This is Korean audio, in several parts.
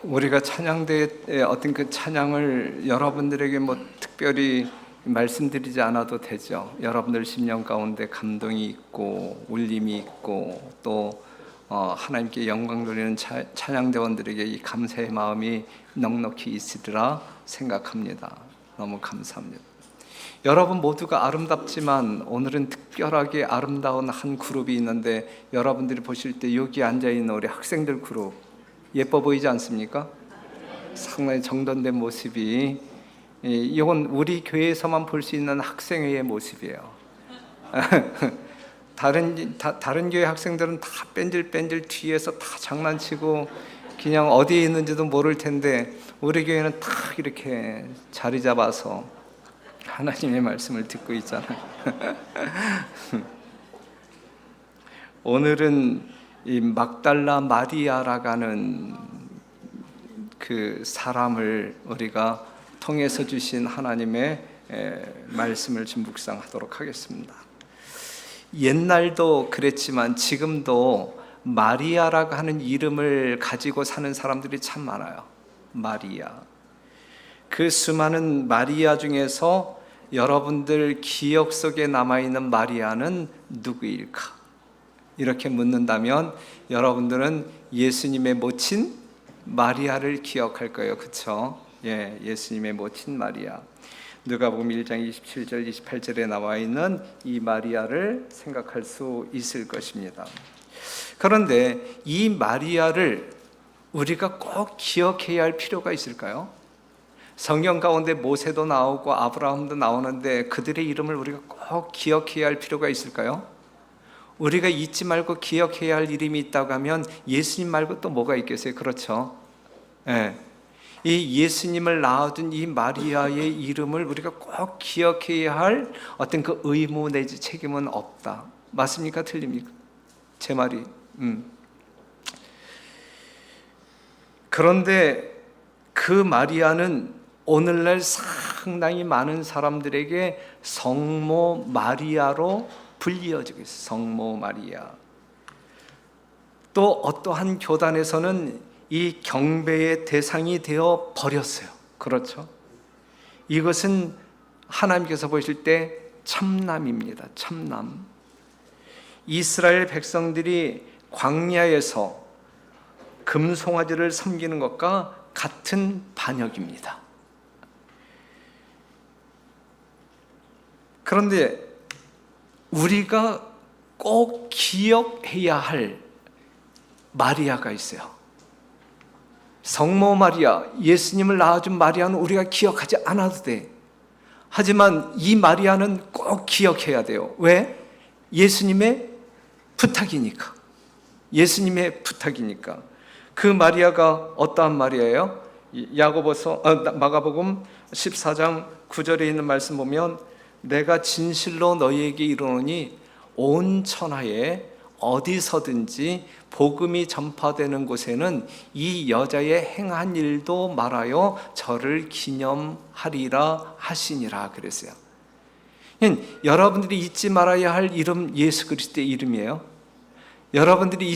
우리가 찬양대의 어떤 그 찬양을 여러분들에게 뭐 특별히 말씀드리지 않아도 되죠. 여러분들 심령 가운데 감동이 있고 울림이 있고 또 하나님께 영광 돌리는 찬양대원들에게 이 감사의 마음이 넉넉히 있으리라 생각합니다. 너무 감사합니다. 여러분 모두가 아름답지만 오늘은 특별하게 아름다운 한 그룹이 있는데, 여러분들이 보실 때 여기 앉아있는 우리 학생들 그룹 예뻐 보이지 않습니까? 상당히 정돈된 모습이, 이건 우리 교회에서만 볼 수 있는 학생회의 모습이에요. 다른 교회 학생들은 다 뺀질뺀질 뒤에서 다 장난치고 그냥 어디에 있는지도 모를 텐데, 우리 교회는 딱 이렇게 자리 잡아서 하나님의 말씀을 듣고 있잖아요. 오늘은 이 막달라 마리아라고 하는 그 사람을 우리가 통해서 주신 하나님의 말씀을 좀 묵상하도록 하겠습니다. 옛날도 그랬지만 지금도 마리아라고 하는 이름을 가지고 사는 사람들이 참 많아요. 마리아. 그 수많은 마리아 중에서 여러분들 기억 속에 남아있는 마리아는 누구일까? 이렇게 묻는다면 여러분들은 예수님의 모친 마리아를 기억할 거예요. 그렇죠? 예수님의 모친 마리아. 누가복음 1장 27절 28절에 나와 있는 이 마리아를 생각할 수 있을 것입니다. 그런데 이 마리아를 우리가 꼭 기억해야 할 필요가 있을까요? 성경 가운데 모세도 나오고 아브라함도 나오는데 그들의 이름을 우리가 꼭 기억해야 할 필요가 있을까요? 우리가 잊지 말고 기억해야 할 이름이 있다고 하면 예수님 말고 또 뭐가 있겠어요? 그렇죠? 이 예수님을 낳아준 이 마리아의 이름을 우리가 꼭 기억해야 할 어떤 그 의무 내지 책임은 없다. 맞습니까? 틀립니까? 제 말이. 그런데 그 마리아는 오늘날 상당히 많은 사람들에게 성모 마리아로 불리어지고 있어요. 성모 마리아. 또 어떠한 교단에서는 이 경배의 대상이 되어 버렸어요. 그렇죠? 이것은 하나님께서 보실 때 참남입니다. 참남. 이스라엘 백성들이 광야에서 금송아지를 섬기는 것과 같은 반역입니다. 그런데 우리가 꼭 기억해야 할 마리아가 있어요. 성모 마리아, 예수님을 낳아준 마리아는 우리가 기억하지 않아도 돼. 하지만 이 마리아는 꼭 기억해야 돼요. 왜? 예수님의 부탁이니까. 예수님의 부탁이니까. 그 마리아가 어떠한 마리아예요? 마가복음 14장 9절에 있는 말씀 보면, 내가 진실로 너희에게 이르노니 온 천하에 어디서든지 복음이 전파되는 곳에는 이 여자의 행한 일도 말하여 저를 기념하리라 하시니라 그랬어요. 여러분들이 잊지 말아야 할 이름, 예수 그리스도의 이름이에요. 여러분들이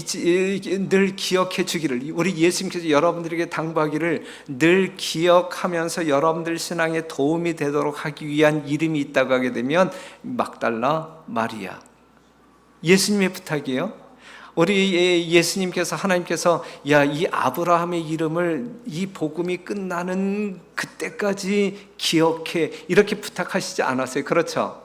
늘 기억해 주기를, 우리 예수님께서 여러분들에게 당부하기를 늘 기억하면서 여러분들 신앙에 도움이 되도록 하기 위한 이름이 있다고 하게 되면 막달라 마리아. 예수님의 부탁이에요. 우리 예수님께서, 하나님께서 이 아브라함의 이름을 이 복음이 끝나는 그때까지 기억해, 이렇게 부탁하시지 않았어요. 그렇죠?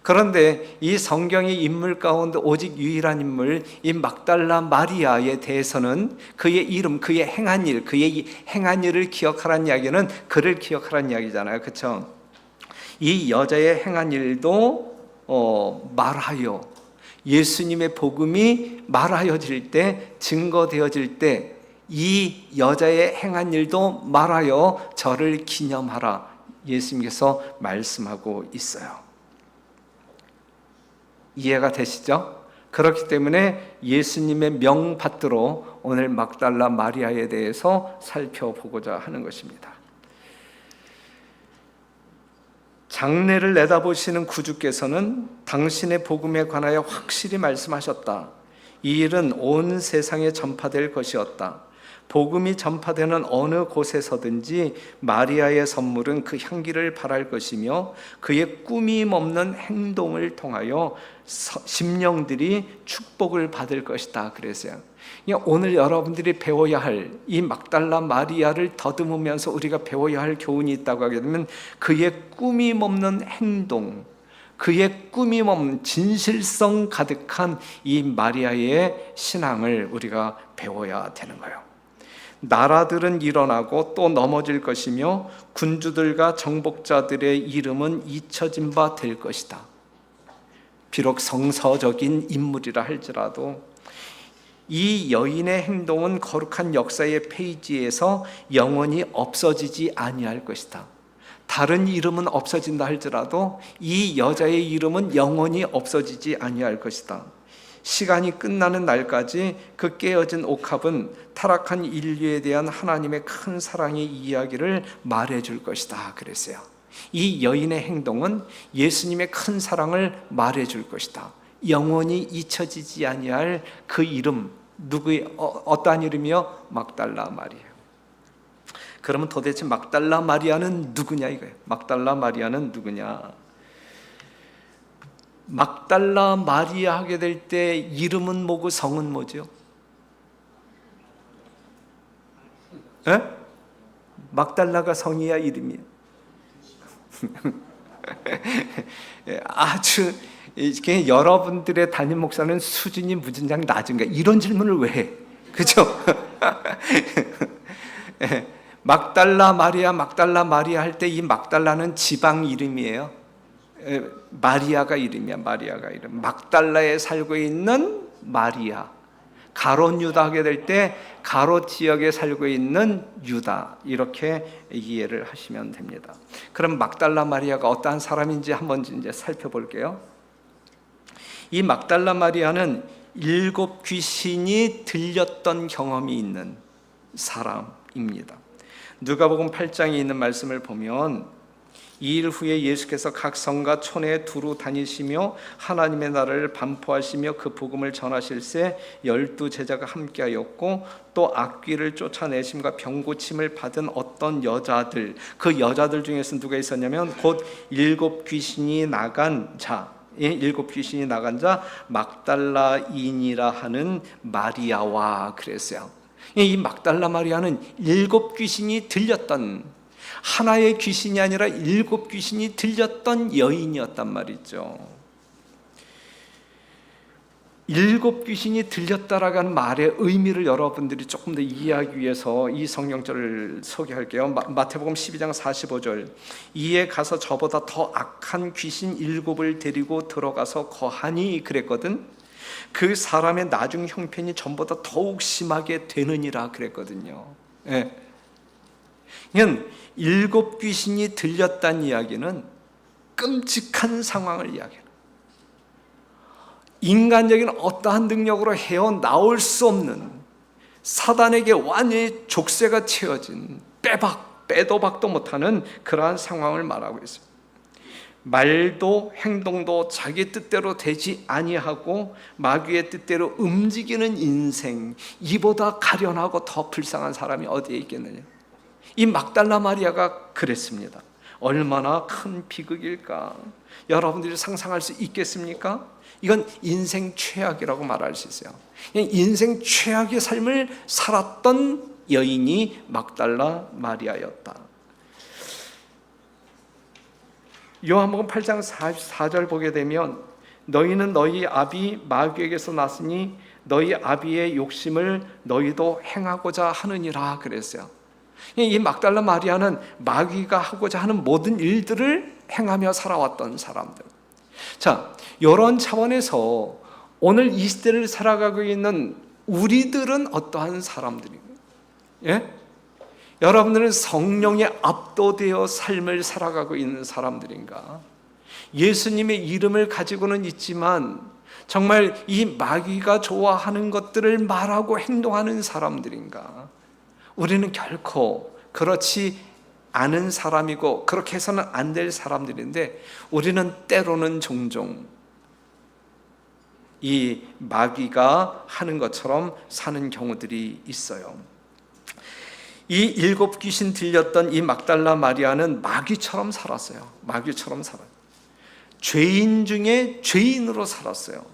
그런데 이 성경의 인물 가운데 오직 유일한 인물, 이 막달라 마리아에 대해서는 그의 이름, 그의 행한 일, 그의 행한 일을 기억하라는 이야기는 그를 기억하라는 이야기잖아요. 그렇죠? 이 여자의 행한 일도 말하여, 예수님의 복음이 말하여질 때, 증거되어질 때 이 여자의 행한 일도 말하여 저를 기념하라, 예수님께서 말씀하고 있어요. 이해가 되시죠? 그렇기 때문에 예수님의 명받들어 오늘 막달라 마리아에 대해서 살펴보고자 하는 것입니다. 장래를 내다보시는 구주께서는 당신의 복음에 관하여 확실히 말씀하셨다. 이 일은 온 세상에 전파될 것이었다. 복음이 전파되는 어느 곳에서든지 마리아의 선물은 그 향기를 발할 것이며 그의 꾸밈 없는 행동을 통하여 심령들이 축복을 받을 것이다 그랬어요. 오늘 여러분들이 배워야 할 이 막달라 마리아를 더듬으면서 우리가 배워야 할 교훈이 있다고 하게 되면 그의 꾸밈 없는 행동, 그의 꾸밈 없는 진실성 가득한 이 마리아의 신앙을 우리가 배워야 되는 거예요. 나라들은 일어나고 또 넘어질 것이며 군주들과 정복자들의 이름은 잊혀진 바 될 것이다. 비록 성서적인 인물이라 할지라도 이 여인의 행동은 거룩한 역사의 페이지에서 영원히 없어지지 아니할 것이다. 다른 이름은 없어진다 할지라도 이 여자의 이름은 영원히 없어지지 아니할 것이다. 시간이 끝나는 날까지 그 깨어진 옥합은 타락한 인류에 대한 하나님의 큰 사랑의 이야기를 말해줄 것이다 그랬어요. 이 여인의 행동은 예수님의 큰 사랑을 말해줄 것이다. 영원히 잊혀지지 아니할 그 이름, 누구의 어떠한 이름이요? 막달라 마리아. 그러면 도대체 막달라 마리아는 누구냐 이거예요. 막달라 마리아는 누구냐? 막달라 마리아 하게 될 때 이름은 뭐고 성은 뭐죠? 에? 막달라가 성이야 이름이야? 아주 여러분들의 담임 목사는 수준이 무진장 낮은가? 이런 질문을 왜 해? 그죠? 막달라 마리아 할 때 이 막달라는 지방 이름이에요. 마리아가 이름이야. 마리아가 이름. 막달라에 살고 있는 마리아. 가롯 유다 하게 될 때 가롯 지역에 살고 있는 유다, 이렇게 이해를 하시면 됩니다. 그럼 막달라 마리아가 어떠한 사람인지 한번 이제 살펴볼게요. 이 막달라 마리아는 7 귀신이 들렸던 경험이 있는 사람입니다. 누가복음 8장에 있는 말씀을 보면 2일 후에 예수께서 각 성과 촌에 두루 다니시며 하나님의 나라를 반포하시며 그 복음을 전하실새 12 제자가 함께하였고 또 악귀를 쫓아내심과 병고침을 받은 어떤 여자들, 그 여자들 중에서 누가 있었냐면 곧 7 귀신이 나간 자, 7 귀신이 나간 자 막달라인이라 하는 마리아와 그랬어요. 이 막달라 마리아는 7 귀신이 들렸던, 하나의 귀신이 아니라 7 귀신이 들렸던 여인이었단 말이죠. 7 귀신이 들렸다라는 말의 의미를 여러분들이 조금 더 이해하기 위해서 이 성경절을 소개할게요. 마태복음 12장 45절. 이에 가서 저보다 더 악한 귀신 7을 데리고 들어가서 거하니 그랬거든. 그 사람의 나중 형편이 전보다 더욱 심하게 되느니라 그랬거든요. 예. 그러니까 7 귀신이 들렸다는 이야기는 끔찍한 상황을 이야기해요. 인간적인 어떠한 능력으로 헤어나올 수 없는, 사단에게 완전히 족쇄가 채워진, 빼도 박도 못하는 그러한 상황을 말하고 있어요. 말도 행동도 자기 뜻대로 되지 아니하고 마귀의 뜻대로 움직이는 인생, 이보다 가련하고 더 불쌍한 사람이 어디에 있겠느냐. 이 막달라 마리아가 그랬습니다. 얼마나 큰 비극일까? 여러분들이 상상할 수 있겠습니까? 이건 인생 최악이라고 말할 수 있어요. 인생 최악의 삶을 살았던 여인이 막달라 마리아였다. 요한복음 8장 44절 보게 되면 너희는 너희 아비 마귀에게서 났으니 너희 아비의 욕심을 너희도 행하고자 하느니라 그랬어요. 이 막달라 마리아는 마귀가 하고자 하는 모든 일들을 행하며 살아왔던 사람들. 자, 이런 차원에서 오늘 이 시대를 살아가고 있는 우리들은 어떠한 사람들인가요? 예? 여러분들은 성령에 압도되어 삶을 살아가고 있는 사람들인가? 예수님의 이름을 가지고는 있지만 정말 이 마귀가 좋아하는 것들을 말하고 행동하는 사람들인가? 우리는 결코 그렇지 않은 사람이고 그렇게 해서는 안 될 사람들인데 우리는 때로는 종종 이 마귀가 하는 것처럼 사는 경우들이 있어요. 이 7 귀신 들렸던 이 막달라 마리아는 마귀처럼 살았어요. 마귀처럼 살아요. 죄인 중에 죄인으로 살았어요.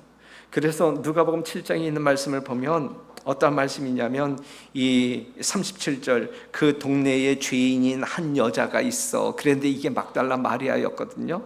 그래서 누가복음 7장에 있는 말씀을 보면 어떤 말씀이냐면 이 37절, 그 동네에 죄인인 한 여자가 있어. 그런데 이게 막달라 마리아였거든요.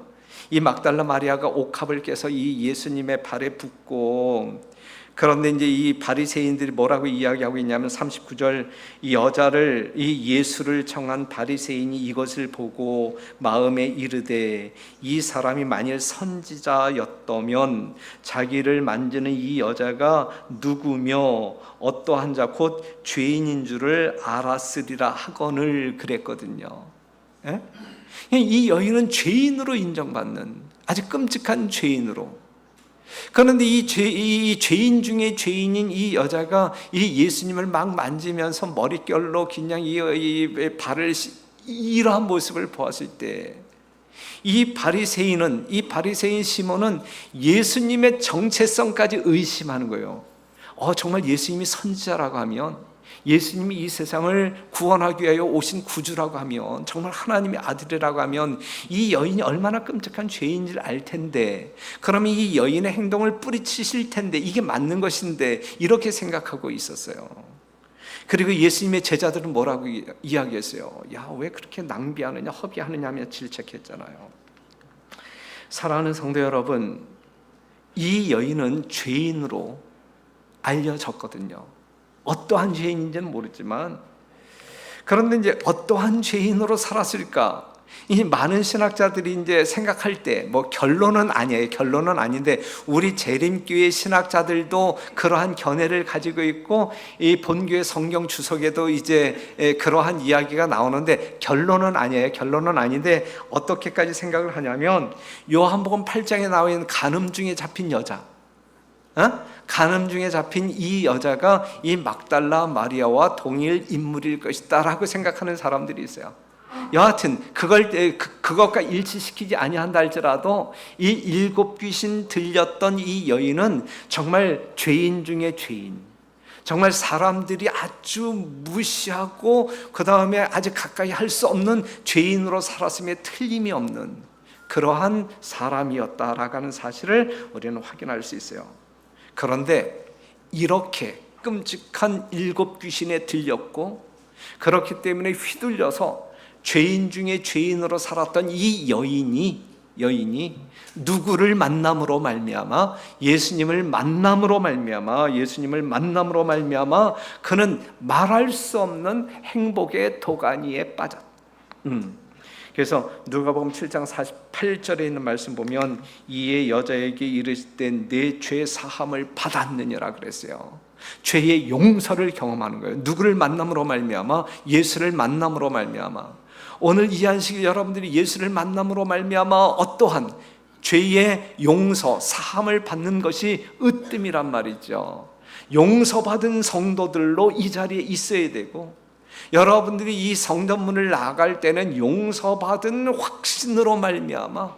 이 막달라 마리아가 옥합을 깨서 이 예수님의 발에 붓고, 그런데 이제 이 바리새인들이 뭐라고 이야기하고 있냐면 39절, 이 여자를, 이 예수를 청한 바리새인이 이것을 보고 마음에 이르되 이 사람이 만일 선지자였다면 자기를 만지는 이 여자가 누구며 어떠한 자 곧 죄인인 줄을 알았으리라 하거늘 그랬거든요. 예? 이 여인은 죄인으로 인정받는 아주 끔찍한 죄인으로. 그런데 이 죄인 중에 죄인인 이 여자가 이 예수님을 막 만지면서 머릿결로 그냥 이 발을 이러한 모습을 보았을 때, 이 바리새인 시몬은 예수님의 정체성까지 의심하는 거예요. 정말 예수님이 선지자라고 하면, 예수님이 이 세상을 구원하기 위하여 오신 구주라고 하면, 정말 하나님의 아들이라고 하면 이 여인이 얼마나 끔찍한 죄인지를 알 텐데, 그러면 이 여인의 행동을 뿌리치실 텐데 이게 맞는 것인데, 이렇게 생각하고 있었어요. 그리고 예수님의 제자들은 뭐라고 이야기했어요? 야, 왜 그렇게 낭비하느냐, 허비하느냐며 질책했잖아요. 사랑하는 성도 여러분, 이 여인은 죄인으로 알려졌거든요. 어떠한 죄인인지는 모르지만, 그런데 이제 어떠한 죄인으로 살았을까? 이 많은 신학자들이 이제 생각할 때, 뭐 결론은 아니에요. 결론은 아닌데 우리 재림교회 신학자들도 그러한 견해를 가지고 있고, 이 본교회 성경 주석에도 이제 그러한 이야기가 나오는데, 결론은 아니에요. 결론은 아닌데 어떻게까지 생각을 하냐면, 요한복음 8장에 나와 있는 간음 중에 잡힌 여자, 간음 중에 잡힌 이 여자가 이 막달라 마리아와 동일 인물일 것이다 라고 생각하는 사람들이 있어요. 여하튼 그것과 일치시키지 아니한다 할지라도 이 7 귀신 들렸던 이 여인은 정말 죄인 중에 죄인, 정말 사람들이 아주 무시하고 그 다음에 아주 가까이 할 수 없는 죄인으로 살았음에 틀림이 없는 그러한 사람이었다라고 하는 사실을 우리는 확인할 수 있어요. 그런데 이렇게 끔찍한 7 귀신에 들렸고, 그렇기 때문에 휘둘려서 죄인 중에 죄인으로 살았던 이 여인이 누구를 만남으로 말미암아, 예수님을 만남으로 말미암아 그는 말할 수 없는 행복의 도가니에 빠졌다. 그래서 누가복음 7장 48절에 있는 말씀 보면, 이에 여자에게 이르실 때 내 죄 사함을 받았느니라 그랬어요. 죄의 용서를 경험하는 거예요. 누구를 만남으로 말미암아? 예수를 만남으로 말미암아. 오늘 이 안식일 여러분들이 예수를 만남으로 말미암아 어떠한 죄의 용서, 사함을 받는 것이 으뜸이란 말이죠. 용서받은 성도들로 이 자리에 있어야 되고, 여러분들이 이 성전문을 나갈 때는 용서받은 확신으로 말미암아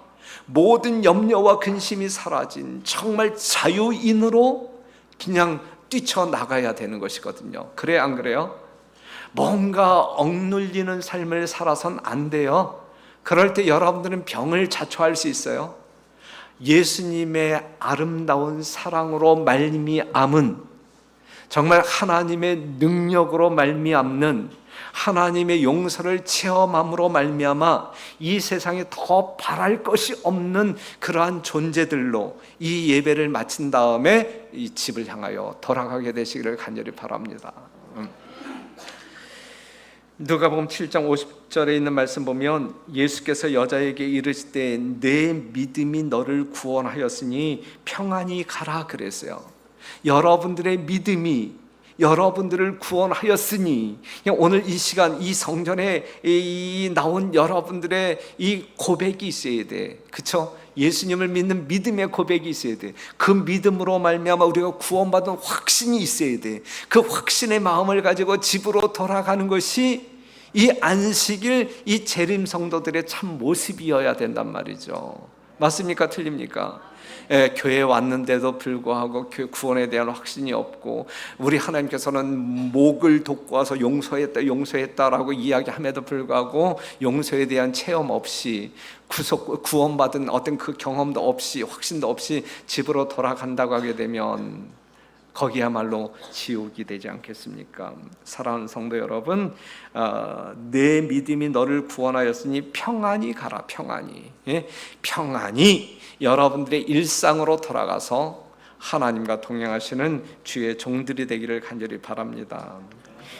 모든 염려와 근심이 사라진 정말 자유인으로 그냥 뛰쳐나가야 되는 것이거든요. 그래, 안 그래요? 뭔가 억눌리는 삶을 살아선 안 돼요. 그럴 때 여러분들은 병을 자초할 수 있어요. 예수님의 아름다운 사랑으로 말미암은, 정말 하나님의 능력으로 말미암는, 하나님의 용서를 체험함으로 말미암아 이 세상에 더 바랄 것이 없는 그러한 존재들로 이 예배를 마친 다음에 이 집을 향하여 돌아가게 되시기를 간절히 바랍니다. 누가복음 7장 50절에 있는 말씀 보면, 예수께서 여자에게 이르실 때 내 믿음이 너를 구원하였으니 평안히 가라 그랬어요. 여러분들의 믿음이 여러분들을 구원하였으니, 오늘 이 시간 이 성전에 나온 여러분들의 이 고백이 있어야 돼. 그렇죠? 예수님을 믿는 믿음의 고백이 있어야 돼. 그 믿음으로 말미암아 우리가 구원받은 확신이 있어야 돼. 그 확신의 마음을 가지고 집으로 돌아가는 것이 이 안식일 이 재림 성도들의 참 모습이어야 된단 말이죠. 맞습니까? 틀립니까? 예, 교회에 왔는데도 불구하고 구원에 대한 확신이 없고, 우리 하나님께서는 목을 돋고 와서 용서했다라고 이야기함에도 불구하고 용서에 대한 체험 없이, 구원받은 어떤 그 경험도 없이, 확신도 없이 집으로 돌아간다고 하게 되면 거기야말로 지옥이 되지 않겠습니까? 사랑하는 성도 여러분, 내 믿음이 너를 구원하였으니 평안히 가라. 평안히, 예? 평안히 여러분들의 일상으로 돌아가서 하나님과 동행하시는 주의 종들이 되기를 간절히 바랍니다.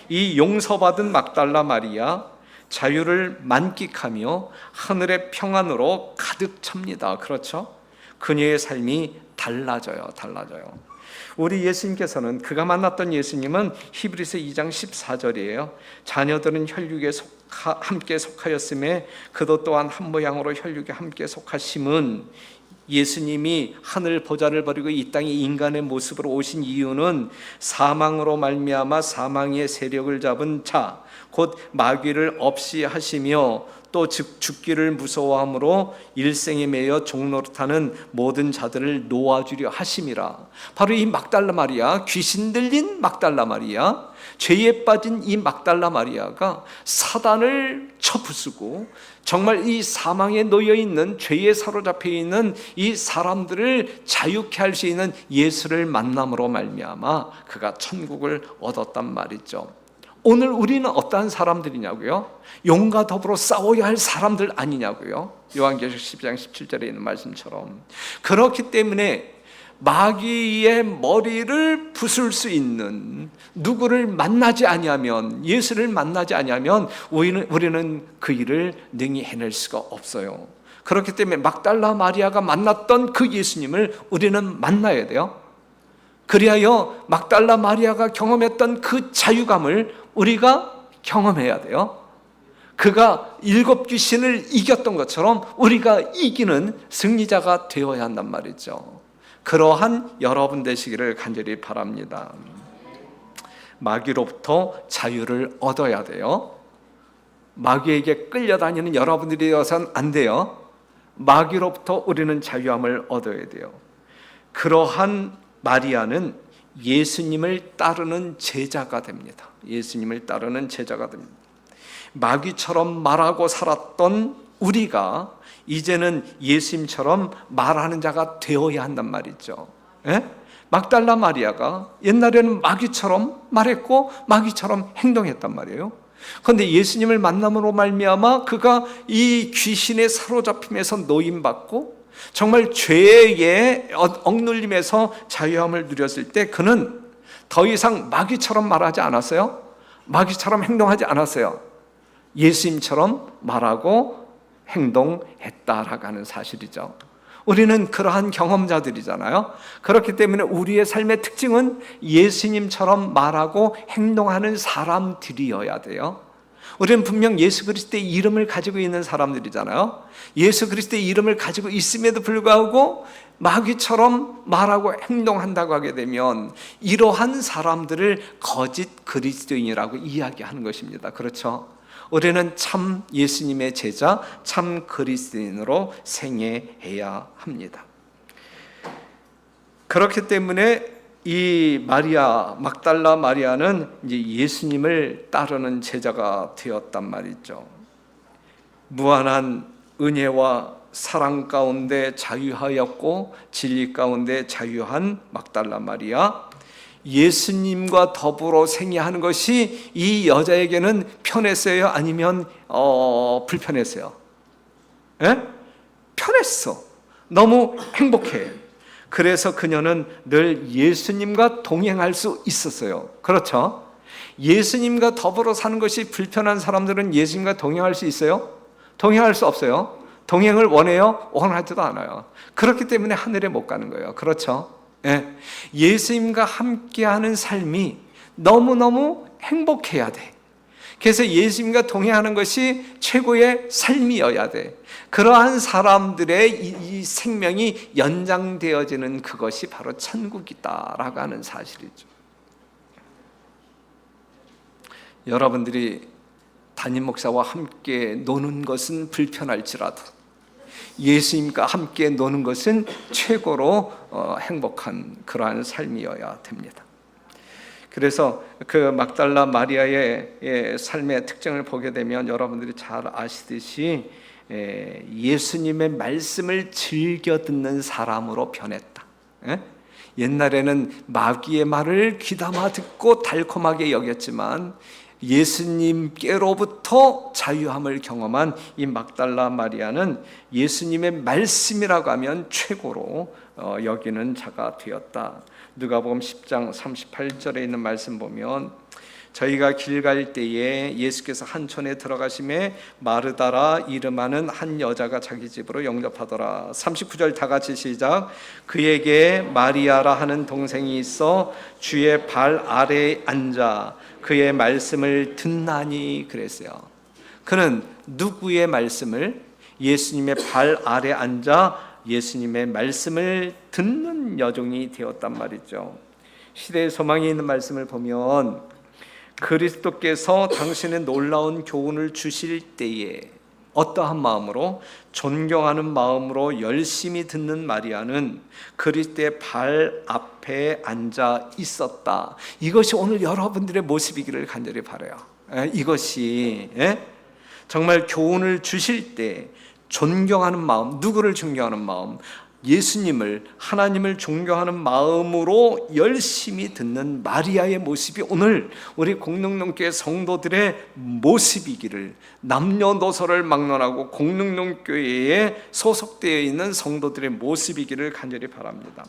이 용서받은 막달라 마리아, 자유를 만끽하며 하늘의 평안으로 가득 찹니다. 그렇죠? 그녀의 삶이 달라져요. 우리 예수님께서는, 그가 만났던 예수님은 히브리서 2장 14절이에요. 자녀들은 혈육에 함께 속하였음에 그도 또한 한 모양으로 혈육에 함께 속하심은, 예수님이 하늘 보좌를 버리고 이 땅에 인간의 모습으로 오신 이유는 사망으로 말미암아 사망의 세력을 잡은 자, 곧 마귀를 없이 하시며 또 죽기를 무서워함으로 일생에 매여 종노릇하는 모든 자들을 놓아주려 하심이라. 바로 이 막달라 마리아, 귀신 들린 막달라 마리아, 죄에 빠진 이 막달라 마리아가 사단을 쳐부수고 정말 이 사망에 놓여있는, 죄에 사로잡혀 있는 이 사람들을 자유케 할 수 있는 예수를 만남으로 말미암아 그가 천국을 얻었단 말이죠. 오늘 우리는 어떠한 사람들이냐고요? 용과 더불어 싸워야 할 사람들 아니냐고요? 요한계시록 10장 17절에 있는 말씀처럼. 그렇기 때문에 마귀의 머리를 부술 수 있는 누구를 만나지 아니하면, 예수를 만나지 아니하면 우리는 그 일을 능히 해낼 수가 없어요. 그렇기 때문에 막달라 마리아가 만났던 그 예수님을 우리는 만나야 돼요. 그리하여 막달라 마리아가 경험했던 그 자유감을 우리가 경험해야 돼요. 그가 7 귀신을 이겼던 것처럼 우리가 이기는 승리자가 되어야 한단 말이죠. 그러한 여러분 되시기를 간절히 바랍니다. 마귀로부터 자유를 얻어야 돼요. 마귀에게 끌려다니는 여러분들이어서는 안 돼요. 마귀로부터 우리는 자유함을 얻어야 돼요. 그러한 마리아는 예수님을 따르는 제자가 됩니다. 예수님을 따르는 제자가 됩니다. 마귀처럼 말하고 살았던 우리가 이제는 예수님처럼 말하는 자가 되어야 한단 말이죠. 예? 막달라 마리아가 옛날에는 마귀처럼 말했고 마귀처럼 행동했단 말이에요. 그런데 예수님을 만남으로 말미암아 그가 이 귀신의 사로잡힘에서 노임받고 정말 죄의 억눌림에서 자유함을 누렸을 때 그는 더 이상 마귀처럼 말하지 않았어요. 마귀처럼 행동하지 않았어요. 예수님처럼 말하고 행동했다라고 하는 사실이죠. 우리는 그러한 경험자들이잖아요. 그렇기 때문에 우리의 삶의 특징은 예수님처럼 말하고 행동하는 사람들이어야 돼요. 우리는 분명 예수 그리스도의 이름을 가지고 있는 사람들이잖아요. 예수 그리스도의 이름을 가지고 있음에도 불구하고 마귀처럼 말하고 행동한다고 하게 되면 이러한 사람들을 거짓 그리스도인이라고 이야기하는 것입니다. 그렇죠? 우리는 참 예수님의 제자, 참 그리스도인으로 생애해야 합니다. 그렇기 때문에 이 마리아, 막달라 마리아는 이제 예수님을 따르는 제자가 되었단 말이죠. 무한한 은혜와 사랑 가운데 자유하였고 진리 가운데 자유한 막달라 마리아, 예수님과 더불어 생애하는 것이 이 여자에게는 편했어요? 아니면 불편했어요? 예? 편했어. 너무 행복해. 그래서 그녀는 늘 예수님과 동행할 수 있었어요. 그렇죠? 예수님과 더불어 사는 것이 불편한 사람들은 예수님과 동행할 수 있어요? 동행할 수 없어요. 동행을 원해요? 원하지도 않아요. 그렇기 때문에 하늘에 못 가는 거예요. 그렇죠? 예. 예수님과 함께하는 삶이 너무너무 행복해야 돼. 그래서 예수님과 동행하는 것이 최고의 삶이어야 돼. 그러한 사람들의 이 생명이 연장되어지는 그것이 바로 천국이다라고 하는 사실이죠. 여러분들이 담임 목사와 함께 노는 것은 불편할지라도 예수님과 함께 노는 것은 최고로 행복한 그러한 삶이어야 됩니다. 그래서 그 막달라 마리아의 삶의 특징을 보게 되면 여러분들이 잘 아시듯이 예수님의 말씀을 즐겨 듣는 사람으로 변했다. 옛날에는 마귀의 말을 귀담아 듣고 달콤하게 여겼지만 예수님께로부터 자유함을 경험한 이 막달라 마리아는 예수님의 말씀이라고 하면 최고로 여기는 자가 되었다. 누가복음 10장 38절에 있는 말씀 보면 저희가 길 갈 때에 예수께서 한 촌에 들어가심에 마르다라 이름하는 한 여자가 자기 집으로 영접하더라. 39절 다 같이 시작. 그에게 마리아라 하는 동생이 있어 주의 발 아래에 앉아 그의 말씀을 듣나니 그랬어요. 그는 누구의 말씀을? 예수님의 발 아래 앉아 예수님의 말씀을 듣는 여종이 되었단 말이죠. 시대의 소망이 있는 말씀을 보면 그리스도께서 당신의 놀라운 교훈을 주실 때에 어떠한 마음으로? 존경하는 마음으로 열심히 듣는 마리아는 그리스도의 발 앞에 앉아 있었다. 이것이 오늘 여러분들의 모습이기를 간절히 바라요. 이것이 정말 교훈을 주실 때 존경하는 마음, 누구를 존경하는 마음? 예수님을, 하나님을 존경하는 마음으로 열심히 듣는 마리아의 모습이 오늘 우리 공릉동교회 성도들의 모습이기를, 남녀노소를 막론하고 공릉동교회에 소속되어 있는 성도들의 모습이기를 간절히 바랍니다.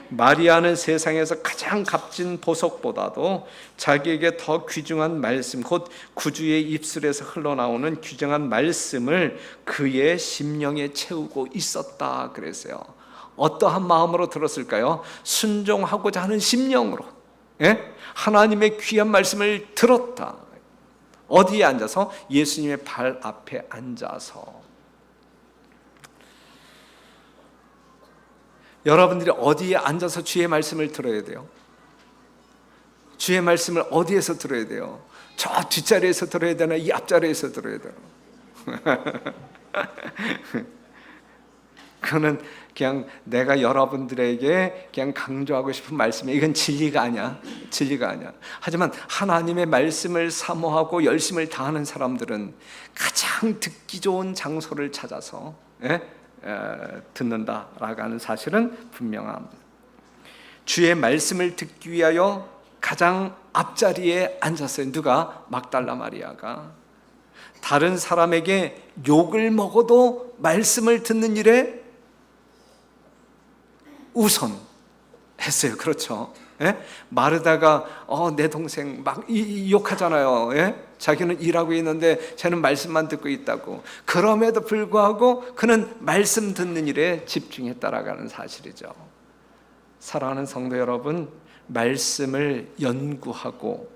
마리아는 세상에서 가장 값진 보석보다도 자기에게 더 귀중한 말씀, 곧 구주의 입술에서 흘러나오는 귀중한 말씀을 그의 심령에 채우고 있었다 그랬어요. 어떠한 마음으로 들었을까요? 순종하고자 하는 심령으로 하나님의 귀한 말씀을 들었다. 어디에 앉아서? 예수님의 발 앞에 앉아서. 여러분들이 어디에 앉아서 주의 말씀을 들어야 돼요? 주의 말씀을 어디에서 들어야 돼요? 저 뒷자리에서 들어야 되나? 이 앞자리에서 들어야 되나? 그거는 그냥 내가 여러분들에게 그냥 강조하고 싶은 말씀이에요. 이건 진리가 아니야. 진리가 아니야. 하지만 하나님의 말씀을 사모하고 열심을 다하는 사람들은 가장 듣기 좋은 장소를 찾아서 듣는다라고 하는 사실은 분명합니다. 주의 말씀을 듣기 위하여 가장 앞자리에 앉았어요. 누가? 막달라 마리아가. 다른 사람에게 욕을 먹어도 말씀을 듣는 일에 우선했어요. 그렇죠? 마르다가 내 동생 막 욕하잖아요. 자기는 일하고 있는데 쟤는 말씀만 듣고 있다고. 그럼에도 불구하고 그는 말씀 듣는 일에 집중했다라는 사실이죠. 사랑하는 성도 여러분, 말씀을 연구하고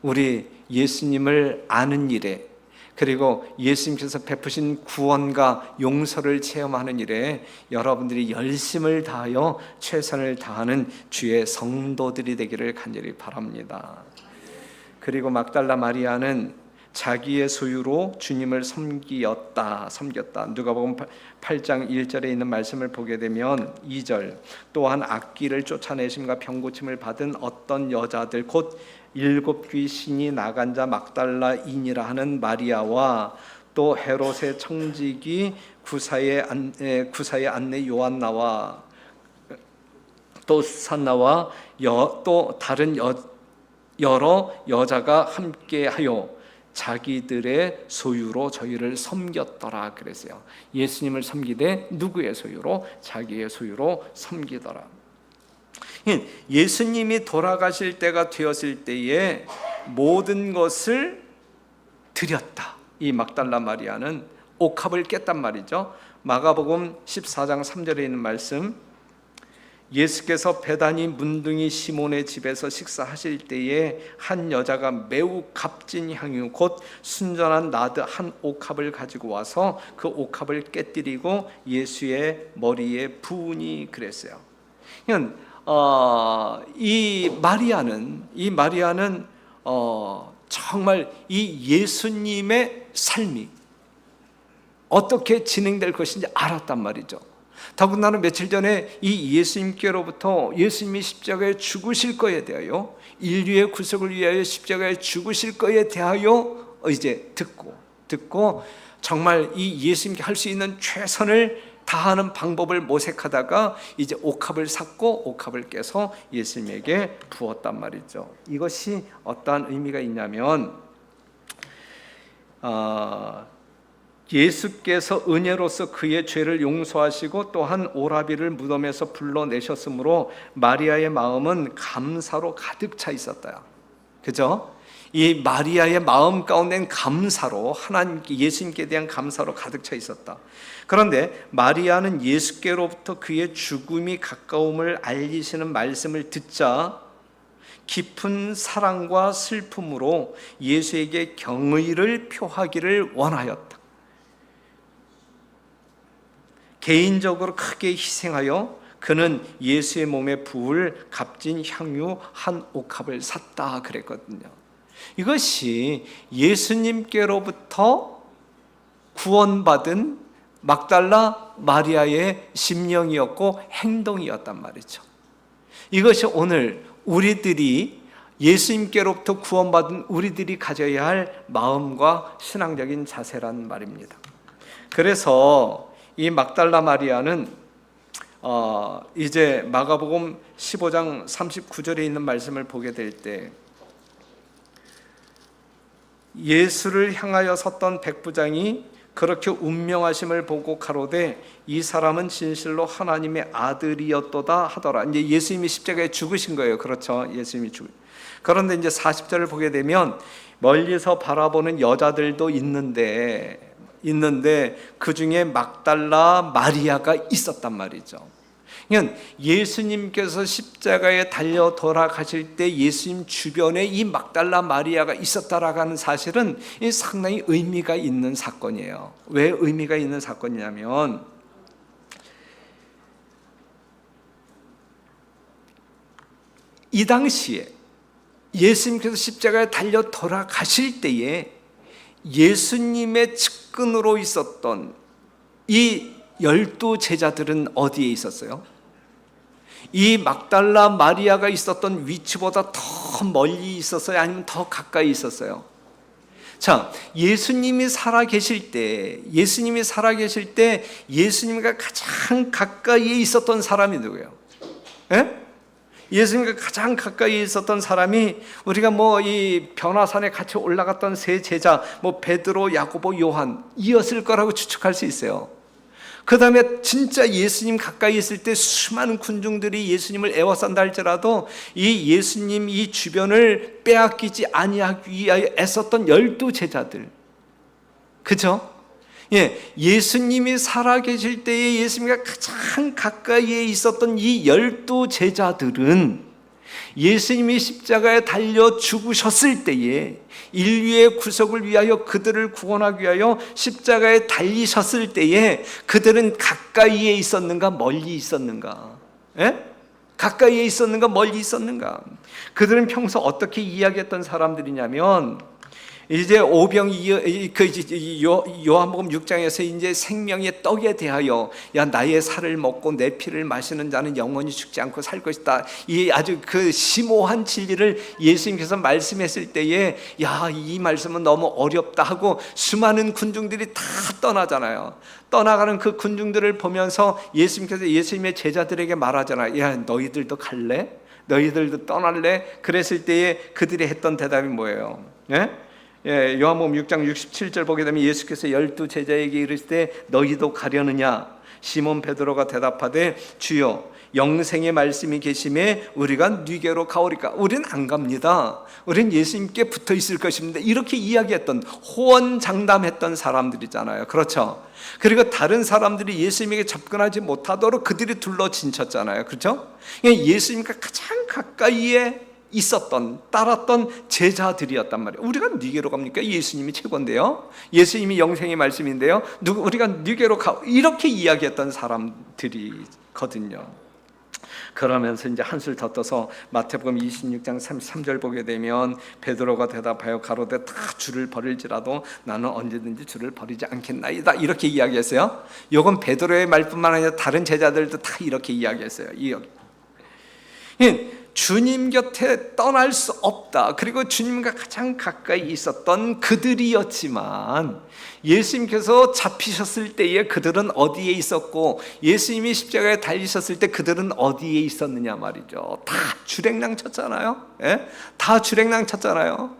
우리 예수님을 아는 일에, 그리고 예수님께서 베푸신 구원과 용서를 체험하는 일에 여러분들이 열심을 다하여 최선을 다하는 주의 성도들이 되기를 간절히 바랍니다. 그리고 막달라 마리아는 자기의 소유로 주님을 섬겼다. 누가복음 8장 1절에 있는 말씀을 보게 되면 2절, 또한 악귀를 쫓아내심과 병고침을 받은 어떤 여자들 곧 7 귀신이 나간 자 막달라인이라 하는 마리아와 또 헤롯의 청지기 구사의 안내 요한나와 또 수산나와 또 다른 여러 여자가 함께하여 자기들의 소유로 저희를 섬겼더라 그랬어요. 예수님을 섬기되 누구의 소유로? 자기의 소유로 섬기더라. 예수님이 돌아가실 때가 되었을 때에 모든 것을 드렸다. 이 막달라 마리아는 옥합을 깼단 말이죠. 마가복음 14장 3절에 있는 말씀, 예수께서 베다니 문둥이 시몬의 집에서 식사하실 때에 한 여자가 매우 값진 향유 곧 순전한 나드 한 옥합을 가지고 와서 그 옥합을 깨뜨리고 예수의 머리에 부으니 그랬어요. 이 마리아는 정말 이 예수님의 삶이 어떻게 진행될 것인지 알았단 말이죠. 더군다나 며칠 전에 이 예수님께로부터 예수님이 십자가에 죽으실 거에 대하여, 인류의 구속을 위하여 십자가에 죽으실 거에 대하여 이제 듣고 정말 이 예수님께 할 수 있는 최선을 다하는 방법을 모색하다가 이제 옥합을 샀고 옥합을 깨서 예수님에게 부었단 말이죠. 이것이 어떠한 의미가 있냐면 예수께서 은혜로서 그의 죄를 용서하시고 또한 오라비를 무덤에서 불러내셨으므로 마리아의 마음은 감사로 가득 차 있었다. 그죠? 이 마리아의 마음 가운데는 감사로, 하나님께, 예수님께 대한 감사로 가득 차 있었다. 그런데 마리아는 예수께로부터 그의 죽음이 가까움을 알리시는 말씀을 듣자 깊은 사랑과 슬픔으로 예수에게 경의를 표하기를 원하였다. 개인적으로 크게 희생하여 그는 예수의 몸에 부을 값진 향유 한 옥합을 샀다 그랬거든요. 이것이 예수님께로부터 구원받은 막달라 마리아의 심령이었고 행동이었단 말이죠. 이것이 오늘 우리들이 예수님께로부터 구원받은 우리들이 가져야 할 마음과 신앙적인 자세란 말입니다. 그래서 이 막달라 마리아는 이제 마가복음 15장 39절에 있는 말씀을 보게 될 때 예수를 향하여 섰던 백부장이 그렇게 운명하심을 보고 가로되 이 사람은 진실로 하나님의 아들이었도다 하더라. 이제 예수님이 십자가에 죽으신 거예요. 그렇죠? 예수님이 그런데 이제 40절을 보게 되면 멀리서 바라보는 여자들도 있는데 그 중에 막달라 마리아가 있었단 말이죠. 그러니까 예수님께서 십자가에 달려 돌아가실 때 예수님 주변에 이 막달라 마리아가 있었다라고 하는 사실은 상당히 의미가 있는 사건이에요. 왜 의미가 있는 사건이냐면 이 당시에 예수님께서 십자가에 달려 돌아가실 때에 예수님의 측근으로 있었던 이 12 제자들은 어디에 있었어요? 이 막달라 마리아가 있었던 위치보다 더 멀리 있었어요? 아니면 더 가까이 있었어요? 자, 예수님이 살아계실 때 예수님과 가장 가까이에 있었던 사람이 누구예요? 예? 예수님과 가장 가까이 있었던 사람이 우리가 이 변화산에 같이 올라갔던 세 제자 베드로, 야고보, 요한이었을 거라고 추측할 수 있어요. 그 다음에 진짜 예수님 가까이 있을 때 수많은 군중들이 예수님을 애워싼다 할지라도 이 예수님 이 주변을 빼앗기지 아니하기 위하여 애썼던 12 제자들, 그죠? 예수님이 살아계실 때에 예수님과 가장 가까이에 있었던 이 12 제자들은 예수님이 십자가에 달려 죽으셨을 때에 인류의 구속을 위하여 그들을 구원하기 위하여 십자가에 달리셨을 때에 그들은 가까이에 있었는가 멀리 있었는가? 가까이에 있었는가 멀리 있었는가? 그들은 평소 어떻게 이야기했던 사람들이냐면 이제 요한복음 6장에서 이제 생명의 떡에 대하여 나의 살을 먹고 내 피를 마시는 자는 영원히 죽지 않고 살 것이다. 이 아주 그 심오한 진리를 예수님께서 말씀했을 때에 이 말씀은 너무 어렵다 하고 수많은 군중들이 다 떠나잖아요. 떠나가는 그 군중들을 보면서 예수님께서 예수님의 제자들에게 말하잖아요. 너희들도 갈래? 너희들도 떠날래? 그랬을 때에 그들이 했던 대답이 뭐예요? 요한복음 6장 67절 보게 되면 예수께서 12 제자에게 이르실 때 너희도 가려느냐? 시몬 베드로가 대답하되 주여 영생의 말씀이 계심에 우리가 네게로 가오리까? 우리는 안 갑니다. 우리는 예수님께 붙어 있을 것입니다. 이렇게 이야기했던, 호언장담했던 사람들이잖아요. 그렇죠? 그리고 다른 사람들이 예수님에게 접근하지 못하도록 그들이 둘러 진쳤잖아요. 그렇죠? 예수님과 가장 가까이에 따랐던 제자들이었단 말이에요. 우리가 네게로 갑니까? 예수님이 최고인데요. 예수님이 영생의 말씀인데요. 우리가 네게로 가, 이렇게 이야기했던 사람들이거든요. 그러면서 이제 한술 더 떠서 마태복음 26장 33절 보게 되면 베드로가 대답하여 가로되 다 주를 버릴지라도 나는 언제든지 주를 버리지 않겠나이다, 이렇게 이야기했어요. 이건 베드로의 말뿐만 아니라 다른 제자들도 다 이렇게 이야기했어요. 주님 곁에 떠날 수 없다. 그리고 주님과 가장 가까이 있었던 그들이었지만 예수님께서 잡히셨을 때에 그들은 어디에 있었고 예수님이 십자가에 달리셨을 때 그들은 어디에 있었느냐 말이죠. 다 주랭랑 쳤잖아요. 예? 다 주랭랑 쳤잖아요.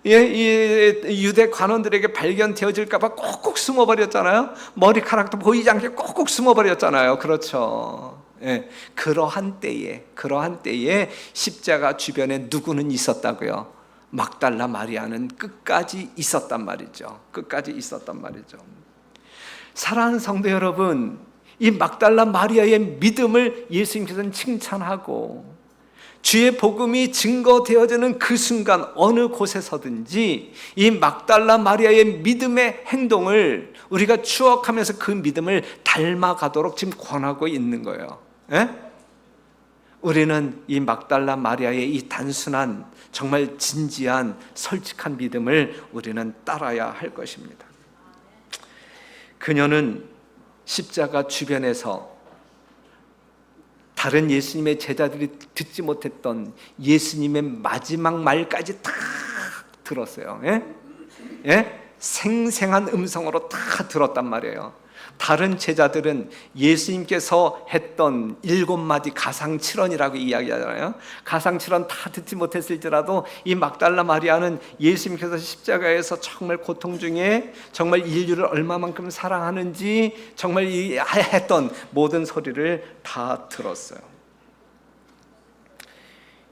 유대 관원들에게 발견되어질까 봐 꼭꼭 숨어버렸잖아요. 머리카락도 보이지 않게 꼭꼭 숨어버렸잖아요. 그렇죠. 예, 그러한 때에 십자가 주변에 누구는 있었다고요? 막달라 마리아는 끝까지 있었단 말이죠. 끝까지 있었단 말이죠. 사랑하는 성도 여러분, 이 막달라 마리아의 믿음을 예수님께서는 칭찬하고 주의 복음이 증거되어지는 그 순간 어느 곳에서든지 이 막달라 마리아의 믿음의 행동을 우리가 추억하면서 그 믿음을 닮아가도록 지금 권하고 있는 거예요. 예? 우리는 이 막달라 마리아의 이 단순한 정말 진지한 솔직한 믿음을 우리는 따라야 할 것입니다. 그녀는 십자가 주변에서 다른 예수님의 제자들이 듣지 못했던 예수님의 마지막 말까지 다 들었어요. 예? 예? 생생한 음성으로 다 들었단 말이에요. 다른 제자들은 예수님께서 했던 7마디 가상칠언이라고 이야기하잖아요. 가상칠언 다 듣지 못했을지라도 이 막달라 마리아는 예수님께서 십자가에서 정말 고통 중에 정말 인류를 얼마만큼 사랑하는지 정말 했던 모든 소리를 다 들었어요.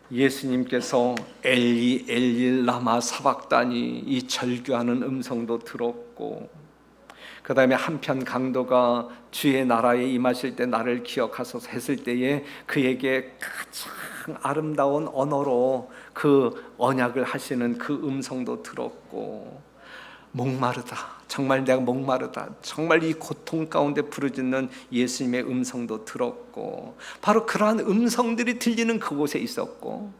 예수님께서 엘리 엘리 라마 사박다니 이 절규하는 음성도 들었고, 그 다음에 한편 강도가 주의 나라에 임하실 때 나를 기억하소서 했을 때에 그에게 가장 아름다운 언어로 그 언약을 하시는 그 음성도 들었고, 목마르다, 정말 내가 목마르다, 정말 이 고통 가운데 부르짖는 예수님의 음성도 들었고, 바로 그러한 음성들이 들리는 그곳에 있었고,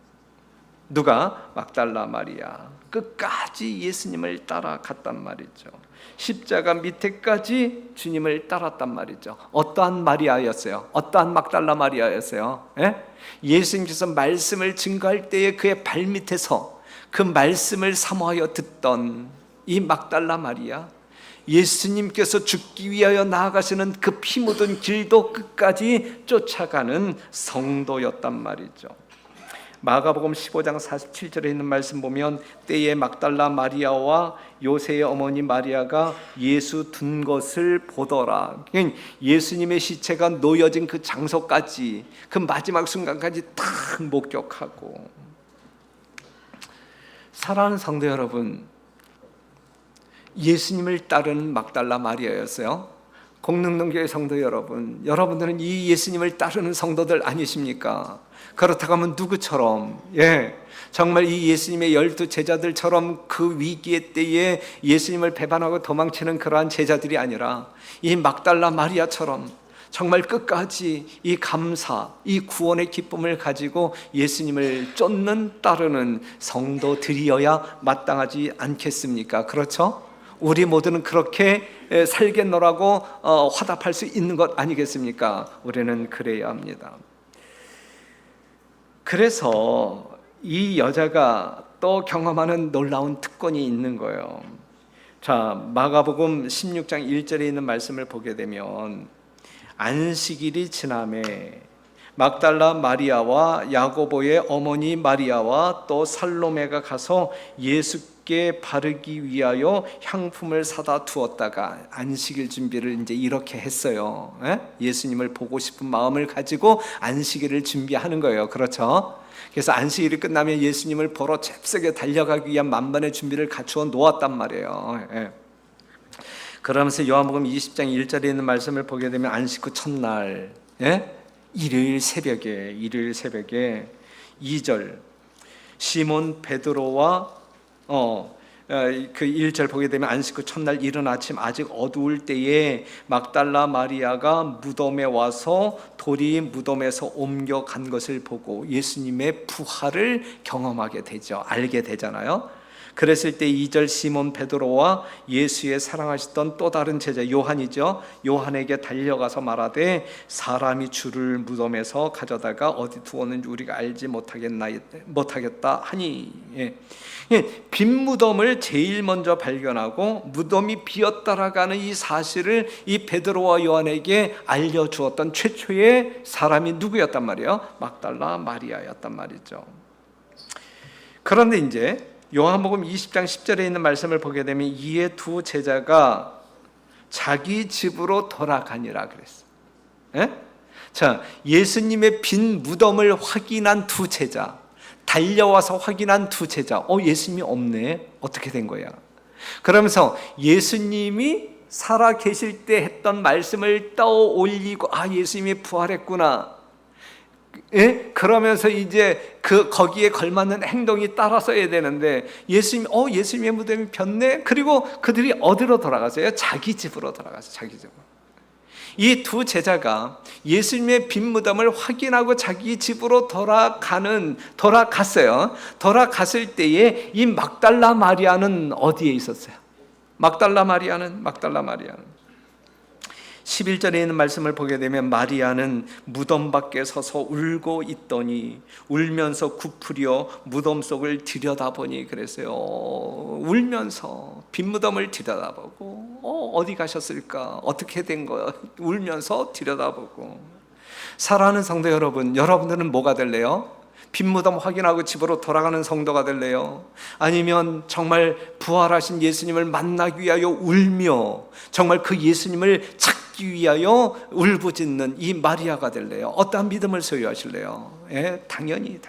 누가? 막달라 마리아. 끝까지 예수님을 따라갔단 말이죠. 십자가 밑에까지 주님을 따랐단 말이죠. 어떠한 마리아였어요? 어떠한 막달라 마리아였어요? 예? 예수님께서 말씀을 증거할 때에 그의 발밑에서 그 말씀을 사모하여 듣던 이 막달라 마리아, 예수님께서 죽기 위하여 나아가시는 그 피 묻은 길도 끝까지 쫓아가는 성도였단 말이죠. 마가복음 15장 47절에 있는 말씀 보면 때에 막달라 마리아와 요새의 어머니 마리아가 예수 둔 것을 보더라. 예수님의 시체가 놓여진 그 장소까지, 그 마지막 순간까지 딱 목격하고. 사랑하는 성도 여러분, 예수님을 따르는 막달라 마리아였어요. 공릉동교회 성도 여러분, 여러분들은 이 예수님을 따르는 성도들 아니십니까? 그렇다고 하면 누구처럼, 정말 이 예수님의 12 제자들처럼 그 위기의 때에 예수님을 배반하고 도망치는 그러한 제자들이 아니라 이 막달라 마리아처럼 정말 끝까지 이 감사, 이 구원의 기쁨을 가지고 예수님을 쫓는 따르는 성도들이어야 마땅하지 않겠습니까? 그렇죠? 우리 모두는 그렇게 살겠노라고 화답할 수 있는 것 아니겠습니까? 우리는 그래야 합니다. 그래서 이 여자가 또 경험하는 놀라운 특권이 있는 거예요. 자, 마가복음 16장 1절에 있는 말씀을 보게 되면 안식일이 지남에 막달라 마리아와 야고보의 어머니 마리아와 또 살로메가 가서 예수께 바르기 위하여 향품을 사다 두었다가, 안식일 준비를 이제 이렇게 했어요. 예수님을 보고 싶은 마음을 가지고 안식일을 준비하는 거예요. 그렇죠? 그래서 안식일이 끝나면 예수님을 보러 잽싸게 달려가기 위한 만반의 준비를 갖추어 놓았단 말이에요. 그러면서 요한복음 20장 1절에 있는 말씀을 보게 되면 안식 후 첫날, 일요일 새벽에 2절, 시몬 베드로와 그 1절 보게 되면 안식 후 첫날 이른 아침 아직 어두울 때에 막달라 마리아가 무덤에 와서 돌이 무덤에서 옮겨간 것을 보고 예수님의 부활을 경험하게 되죠. 알게 되잖아요. 그랬을 때 2절 시몬 베드로와 예수의 사랑하시던 또 다른 제자 요한이죠. 요한에게 달려가서 말하되 사람이 주를 무덤에서 가져다가 어디 두었는지 우리가 알지 못하겠다 하니. 빈 무덤을 제일 먼저 발견하고 무덤이 비었다라는 이 사실을 이 베드로와 요한에게 알려주었던 최초의 사람이 누구였단 말이에요? 막달라 마리아였단 말이죠. 그런데 이제 요한복음 20장 10절에 있는 말씀을 보게 되면 이에 두 제자가 자기 집으로 돌아가니라 그랬어요. 예? 자, 예수님의 빈 무덤을 확인한 두 제자, 달려와서 확인한 두 제자, 예수님이 없네. 어떻게 된 거야? 그러면서 예수님이 살아 계실 때 했던 말씀을 떠올리고 예수님이 부활했구나. 예? 그러면서 이제 거기에 걸맞는 행동이 따라서야 되는데 예수님의 무덤이 폈네. 그리고 그들이 어디로 돌아갔어요? 자기 집으로 돌아갔어요. 자기 집으로. 이 두 제자가 예수님의 빈 무덤을 확인하고 자기 집으로 돌아갔어요. 돌아갔을 때에 이 막달라 마리아는 어디에 있었어요? 막달라 마리아는 11절에 있는 말씀을 보게 되면 마리아는 무덤 밖에 서서 울고 있더니 울면서 굽으려 무덤 속을 들여다보니 그랬어요. 울면서 빈 무덤을 들여다보고 어디 가셨을까? 어떻게 된 거야? 울면서 들여다보고. 사랑하는 성도 여러분, 여러분들은 뭐가 될래요? 빈 무덤 확인하고 집으로 돌아가는 성도가 될래요? 아니면 정말 부활하신 예수님을 만나기 위하여 울며 정말 그 예수님을 찾기 위하여 울부짖는 이 마리아가 될래요? 어떠한 믿음을 소유하실래요? 당연히.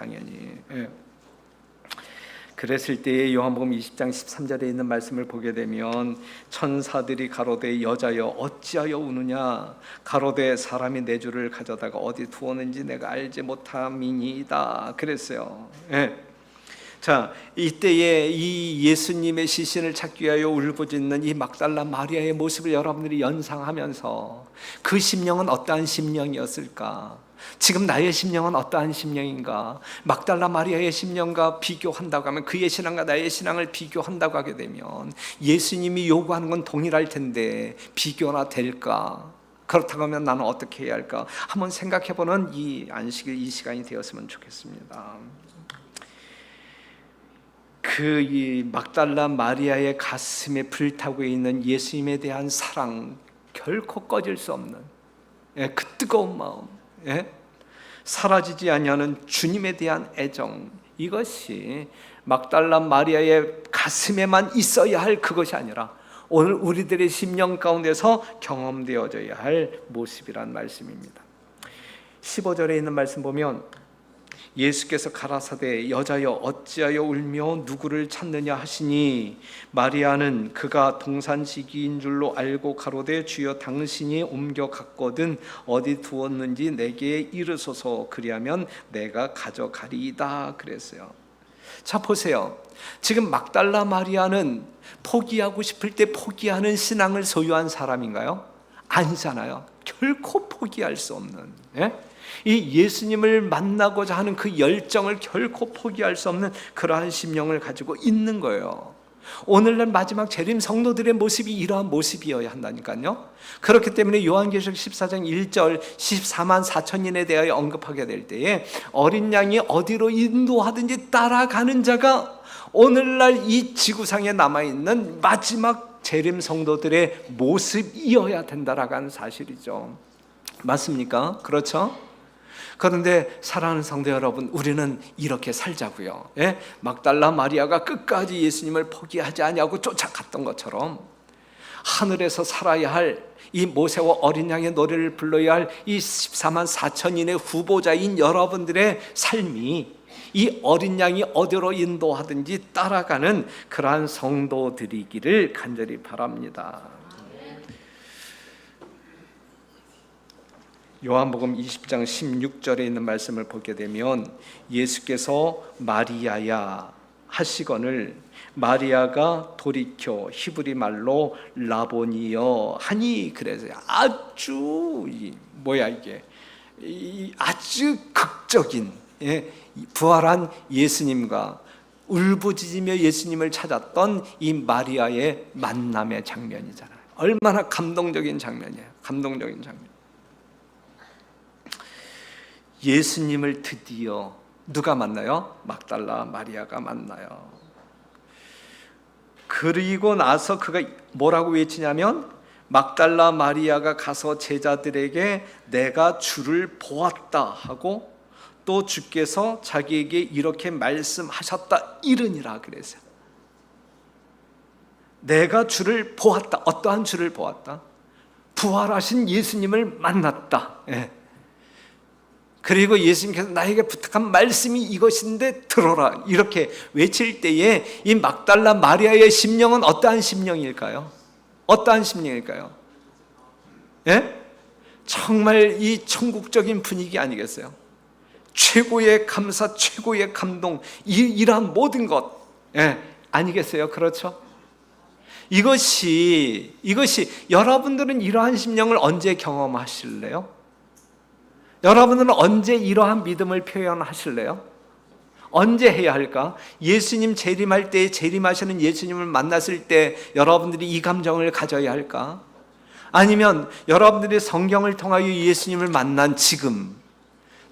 그랬을 때에 요한복음 20장 13절에 있는 말씀을 보게 되면 천사들이 가로되 여자여 어찌하여 우느냐 가로되 사람이 내 주를 가져다가 어디 두었는지 내가 알지 못함이니이다 그랬어요. 자, 이때에 이 예수님의 시신을 찾기 위하여 울부짖는 이 막달라 마리아의 모습을 여러분들이 연상하면서 그 심령은 어떠한 심령이었을까? 지금 나의 심령은 어떠한 심령인가? 막달라 마리아의 심령과 비교한다고 하면 그의 신앙과 나의 신앙을 비교한다고 하게 되면 예수님이 요구하는 건 동일할 텐데 비교나 될까? 그렇다고 하면 나는 어떻게 해야 할까? 한번 생각해보는 이 안식일 이 시간이 되었으면 좋겠습니다. 이 막달라 마리아의 가슴에 불타고 있는 예수님에 대한 사랑, 결코 꺼질 수 없는 그 뜨거운 마음, 사라지지 아니하는 주님에 대한 애정, 이것이 막달라 마리아의 가슴에만 있어야 할 그것이 아니라 오늘 우리들의 심령 가운데서 경험되어져야 할 모습이란 말씀입니다. 15절에 있는 말씀 보면 예수께서 가라사대 여자여 어찌하여 울며 누구를 찾느냐 하시니 마리아는 그가 동산지기인 줄로 알고 가로되 주여 당신이 옮겨갔거든 어디 두었는지 내게 이르소서 그리하면 내가 가져가리이다 그랬어요. 자 보세요. 지금 막달라 마리아는 포기하고 싶을 때 포기하는 신앙을 소유한 사람인가요? 아니잖아요. 결코 포기할 수 없는 이 예수님을 만나고자 하는 그 열정을 결코 포기할 수 없는 그러한 심령을 가지고 있는 거예요. 오늘날 마지막 재림 성도들의 모습이 이러한 모습이어야 한다니까요. 그렇기 때문에 요한계시록 14장 1절 14만 4천인에 대하여 언급하게 될 때에 어린 양이 어디로 인도하든지 따라가는 자가 오늘날 이 지구상에 남아있는 마지막 재림 성도들의 모습이어야 된다라는 사실이죠. 맞습니까? 그렇죠? 그런데 사랑하는 성도 여러분, 우리는 이렇게 살자고요. 막달라 마리아가 끝까지 예수님을 포기하지 아니하고 쫓아갔던 것처럼 하늘에서 살아야 할 이 모세와 어린 양의 노래를 불러야 할 이 14만 4천인의 후보자인 여러분들의 삶이 이 어린 양이 어디로 인도하든지 따라가는 그러한 성도들이기를 간절히 바랍니다. 요한복음 20장 16절에 있는 말씀을 보게 되면 예수께서 마리아야 하시거늘 마리아가 돌이켜 히브리 말로 라보니여 하니, 그래서 아주 아주 극적인 부활한 예수님과 울부짖으며 예수님을 찾았던 이 마리아의 만남의 장면이잖아요. 얼마나 감동적인 장면이에요. 감동적인 장면. 예수님을 드디어 누가 만나요? 막달라 마리아가 만나요. 그리고 나서 그가 뭐라고 외치냐면, 막달라 마리아가 가서 제자들에게 내가 주를 보았다 하고, 또 주께서 자기에게 이렇게 말씀하셨다 이르니라 그랬어요. 내가 주를 보았다. 어떠한 주를 보았다? 부활하신 예수님을 만났다. 그리고 예수님께서 나에게 부탁한 말씀이 이것인데 들어라, 이렇게 외칠 때에 이 막달라 마리아의 심령은 어떠한 심령일까요? 어떠한 심령일까요? 정말 이 천국적인 분위기 아니겠어요? 최고의 감사, 최고의 감동, 이러한 모든 것 아니겠어요? 그렇죠? 이것이 여러분들은 이러한 심령을 언제 경험하실래요? 여러분들은 언제 이러한 믿음을 표현하실래요? 언제 해야 할까? 예수님 재림할 때, 재림하시는 예수님을 만났을 때 여러분들이 이 감정을 가져야 할까? 아니면 여러분들이 성경을 통하여 예수님을 만난 지금,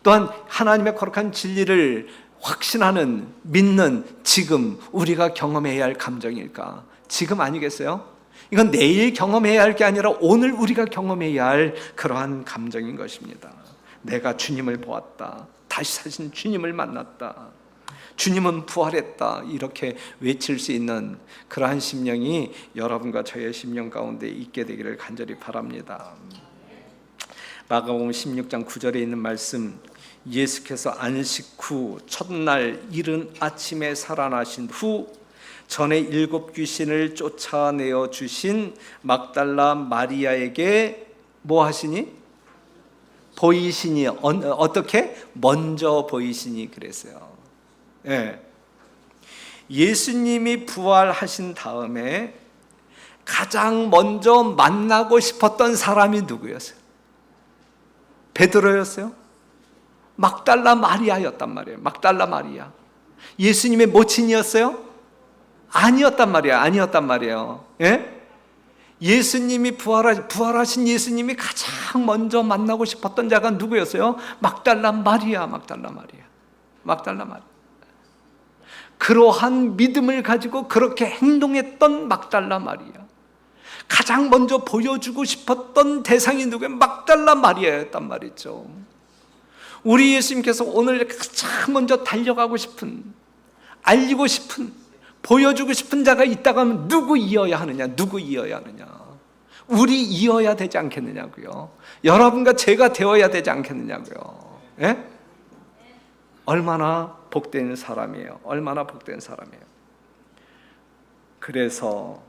또한 하나님의 거룩한 진리를 확신하는, 믿는 지금 우리가 경험해야 할 감정일까? 지금 아니겠어요? 이건 내일 경험해야 할 게 아니라 오늘 우리가 경험해야 할 그러한 감정인 것입니다. 내가 주님을 보았다. 다시 사신 주님을 만났다. 주님은 부활했다. 이렇게 외칠 수 있는 그러한 심령이 여러분과 저의 심령 가운데 있게 되기를 간절히 바랍니다. 마가복음 16장 9절에 있는 말씀, 예수께서 안식 후 첫날 이른 아침에 살아나신 후 전에 7 귀신을 쫓아내어 주신 막달라 마리아에게 뭐 하시니? 보이시니. 어떻게? 먼저 보이시니 그랬어요. 예수님이 부활하신 다음에 가장 먼저 만나고 싶었던 사람이 누구였어요? 베드로였어요? 막달라 마리아였단 말이에요. 막달라 마리아. 예수님의 모친이었어요? 아니었단 말이에요. 예수님이 부활하신 예수님이 가장 먼저 만나고 싶었던 자가 누구였어요? 막달라 마리아. 그러한 믿음을 가지고 그렇게 행동했던 막달라 마리아. 가장 먼저 보여주고 싶었던 대상이 누구예요? 막달라 마리아였단 말이죠. 우리 예수님께서 오늘 가장 먼저 달려가고 싶은, 알리고 싶은, 보여주고 싶은 자가 있다고 하면 누구 이어야 하느냐? 우리 이어야 되지 않겠느냐고요. 여러분과 제가 되어야 되지 않겠느냐고요. 얼마나 복된 사람이에요. 그래서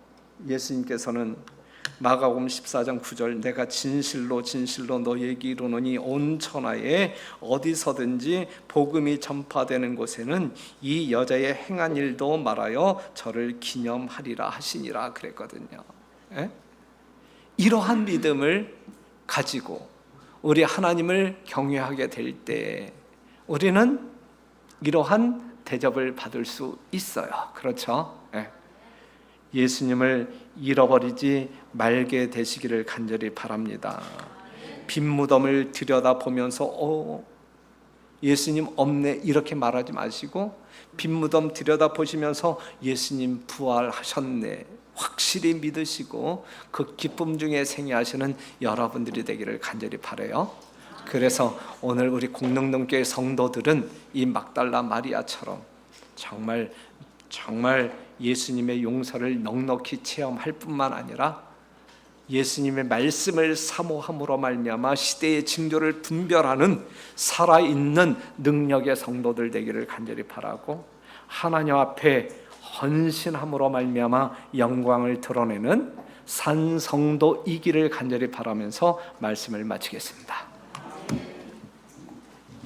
예수님께서는 마가복음 14장 9절, 내가 진실로 너희에게 이르노니 온 천하에 어디서든지 복음이 전파되는 곳에는 이 여자의 행한 일도 말하여 저를 기념하리라 하시니라 그랬거든요. 이러한 믿음을 가지고 우리 하나님을 경외하게 될 때 우리는 이러한 대접을 받을 수 있어요. 그렇죠? 예수님을 잃어버리지 말게 되시기를 간절히 바랍니다. 빈 무덤을 들여다보면서 예수님 없네 이렇게 말하지 마시고, 빈 무덤 들여다보시면서 예수님 부활하셨네 확실히 믿으시고 그 기쁨 중에 생애하시는 여러분들이 되기를 간절히 바라요. 그래서 오늘 우리 공릉동교회 성도들은 이 막달라 마리아처럼 정말 예수님의 용서를 넉넉히 체험할 뿐만 아니라 예수님의 말씀을 사모함으로 말미암아 시대의 징조를 분별하는 살아있는 능력의 성도들 되기를 간절히 바라고, 하나님 앞에 헌신함으로 말미암아 영광을 드러내는 산 성도이기를 간절히 바라면서 말씀을 마치겠습니다.